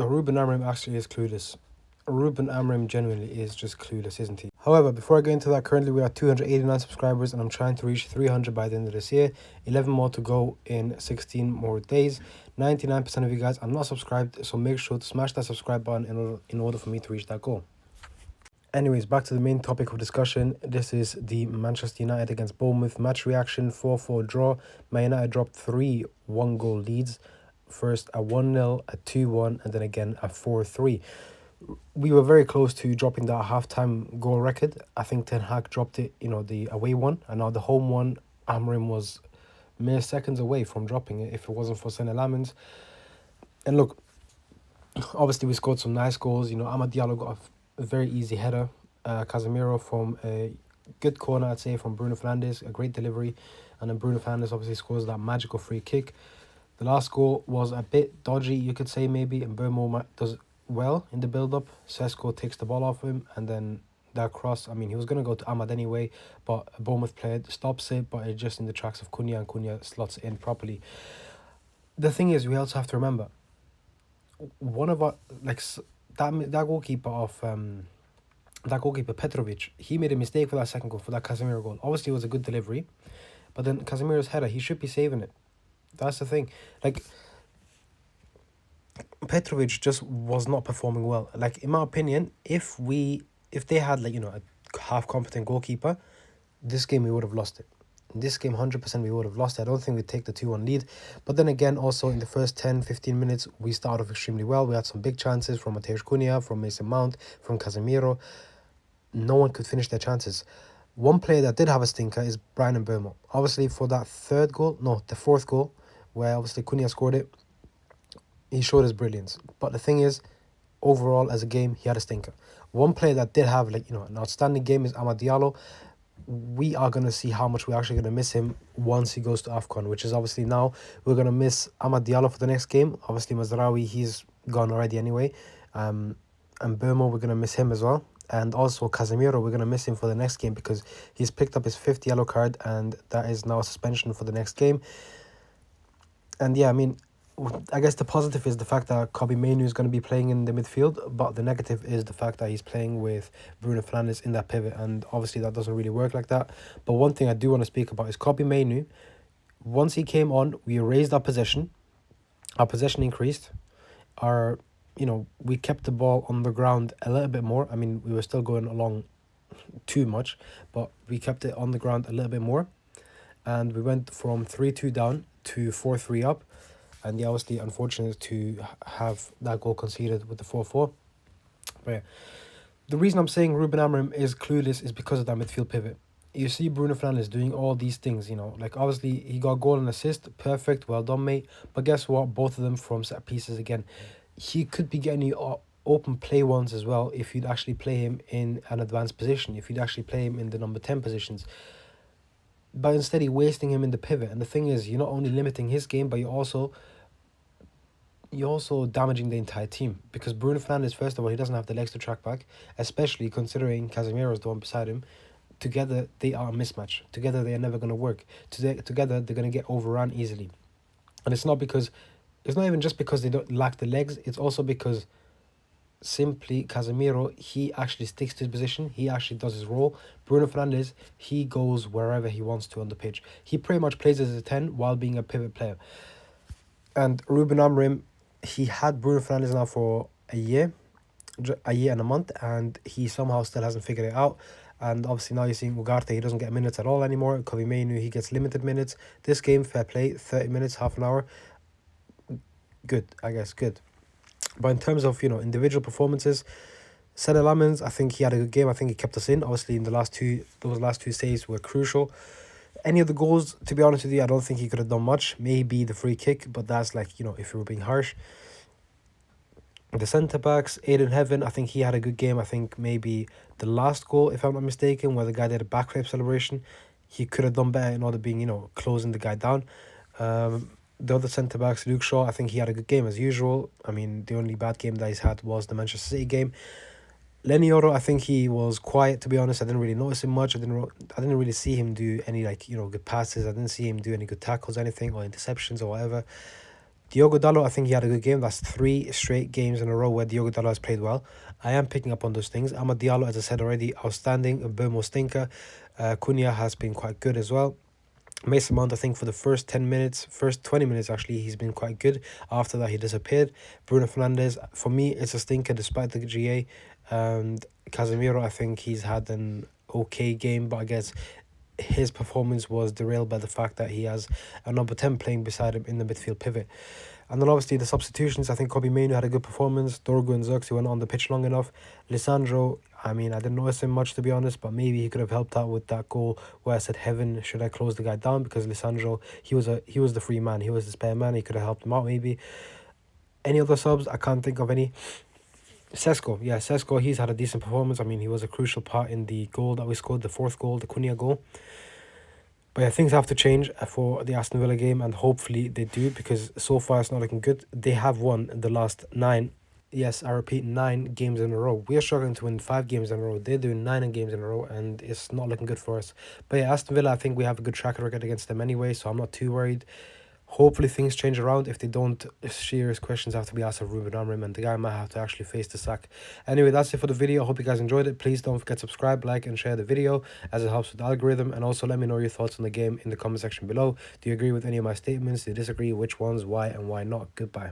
Ruben Amorim actually is clueless. Ruben Amorim genuinely is just clueless, isn't he? However, before I get into that, currently we are 289 subscribers and I'm trying to reach 300 by the end of this year. 11 more to go in 16 more days. 99% of you guys are not subscribed, so make sure to smash that subscribe button in order for me to reach that goal. Anyways, back to the main topic of discussion. This is the Manchester United against Bournemouth match reaction. 4-4 draw. Man United dropped 3 one-goal leads. First a 1-0, a 2-1, and then again a 4-3. We were very close to dropping that half-time goal record. I think Ten Hag dropped it, the away one, and now the home one, Amorim was mere seconds away from dropping it if it wasn't for Senne Lammens. And look, obviously we scored some nice goals. Amad Diallo got a very easy header. Casemiro from a good corner, I'd say, from Bruno Fernandes, a great delivery. And then Bruno Fernandes obviously scores that magical free kick. The last goal was a bit dodgy, you could say, maybe, and Bournemouth does well in the build-up. Sesko takes the ball off him, and then that cross, he was going to go to Ahmad anyway, but a Bournemouth player stops it, but it's just in the tracks of Cunha, and Cunha slots it in properly. The thing is, we also have to remember, one of our, that goalkeeper of... that goalkeeper, Petrovic, he made a mistake for that second goal, for that Casemiro goal. Obviously, it was a good delivery, but then Casemiro's header, he should be saving it. That's the thing. Petrovic just was not performing well. In my opinion, if they had, a half-competent goalkeeper, this game we would have lost it. In this game, 100% we would have lost it. I don't think we'd take the 2-1 lead. But then again, also in the first 10-15 minutes, we started off extremely well. We had some big chances from Mateusz Cunha, from Mason Mount, from Casemiro. No one could finish their chances. One player that did have a stinker is Brian Mbeumo. Obviously, for that the fourth goal, where obviously Cunha scored it, he showed his brilliance. But the thing is, overall, as a game, he had a stinker. One player that did have, an outstanding game is Amad Diallo. We are going to see how much we're actually going to miss him once he goes to AFCON, which is obviously now we're going to miss Amad Diallo for the next game. Obviously, Mazraoui, he's gone already anyway. And Mbeumo, we're going to miss him as well. And also Casemiro, we're going to miss him for the next game because he's picked up his 5th yellow card and that is now a suspension for the next game. And yeah, I guess the positive is the fact that Kobbie Mainoo is going to be playing in the midfield, but the negative is the fact that he's playing with Bruno Fernandes in that pivot, and obviously that doesn't really work like that. But one thing I do want to speak about is Kobbie Mainoo. Once he came on, we raised our possession increased, we kept the ball on the ground a little bit more. We were still going along too much, but we kept it on the ground a little bit more. And we went from 3-2 down to 4-3 up. And yeah, obviously unfortunate to have that goal conceded with the 4-4. But yeah, the reason I'm saying Ruben Amorim is clueless is because of that midfield pivot. You see Bruno Fernandes doing all these things, obviously he got goal and assist, perfect, well done, mate. But guess what? Both of them from set pieces again. He could be getting you open play ones as well if you'd actually play him in an advanced position, if you'd actually play him in the number 10 positions. But instead, you're wasting him in the pivot. And the thing is, you're not only limiting his game, but you're also damaging the entire team. Because Bruno Fernandes, first of all, he doesn't have the legs to track back, especially considering Casemiro is the one beside him. Together, they are a mismatch. Together, they are never going to work. Together, they're going to get overrun easily. And it's not even just because they don't lack the legs. It's also because simply Casemiro, he actually sticks to his position. He actually does his role. Bruno Fernandes, he goes wherever he wants to on the pitch. He pretty much plays as a 10 while being a pivot player. And Ruben Amorim, he had Bruno Fernandes now for a year and a month, and he somehow still hasn't figured it out. And obviously now you're seeing Ugarte, he doesn't get minutes at all anymore. Kobbie Mainoo, he gets limited minutes. This game, fair play, 30 minutes, half an hour. Good, I guess, good. But in terms of, individual performances, Senne Lammens, I think he had a good game. I think he kept us in. Obviously, in those last two saves were crucial. Any of the goals, to be honest with you, I don't think he could have done much. Maybe the free kick, but that's if you were being harsh. The centre-backs, Aiden Heaven, I think he had a good game. I think maybe the last goal, if I'm not mistaken, where the guy did a backflip celebration, he could have done better in order being, closing the guy down. The other centre-backs, Luke Shaw, I think he had a good game as usual. The only bad game that he's had was the Manchester City game. Lenny Yoro, I think he was quiet, to be honest. I didn't really notice him much. I didn't really see him do any good passes. I didn't see him do any good tackles, anything, or interceptions or whatever. Diogo Dalot, I think he had a good game. That's 3 straight games in a row where Diogo Dalot has played well. I am picking up on those things. Amad Diallo, as I said already, outstanding. A Bournemouth stinker. Cunha has been quite good as well. Mason Mount, I think for the first 10 minutes, first 20 minutes actually, he's been quite good. After that, he disappeared. Bruno Fernandes, for me, it's a stinker despite the GA. And Casemiro, I think he's had an okay game, but I guess his performance was derailed by the fact that he has a number 10 playing beside him in the midfield pivot. And then obviously the substitutions, I think Kobe Mainoo had a good performance. Dorgu and Zirkzee went on the pitch long enough. Lisandro, I mean, I didn't notice him much to be honest, but maybe he could have helped out with that goal where I said, heaven, should I close the guy down? Because Lisandro, he was the free man. He was the spare man. He could have helped him out maybe. Any other subs? I can't think of any. Sesko, he's had a decent performance. I mean, he was a crucial part in the goal that we scored, the 4th goal, the Cunha goal. But yeah, things have to change for the Aston Villa game, and hopefully they do, because so far it's not looking good. They have won the last 9, yes, I repeat, 9 games in a row. We are struggling to win 5 games in a row. They're doing 9 games in a row, and it's not looking good for us. But yeah, Aston Villa, I think we have a good track record against them anyway, so I'm not too worried. Hopefully things change around. If they don't, serious questions have to be asked of Ruben Amorim, and the guy might have to actually face the sack. Anyway, that's it for the video. I hope you guys enjoyed it. Please don't forget to subscribe, like, and share the video, as it helps with the algorithm. And also let me know your thoughts on the game in the comment section below. Do you agree with any of my statements? Do you disagree? Which ones? Why and why not? Goodbye.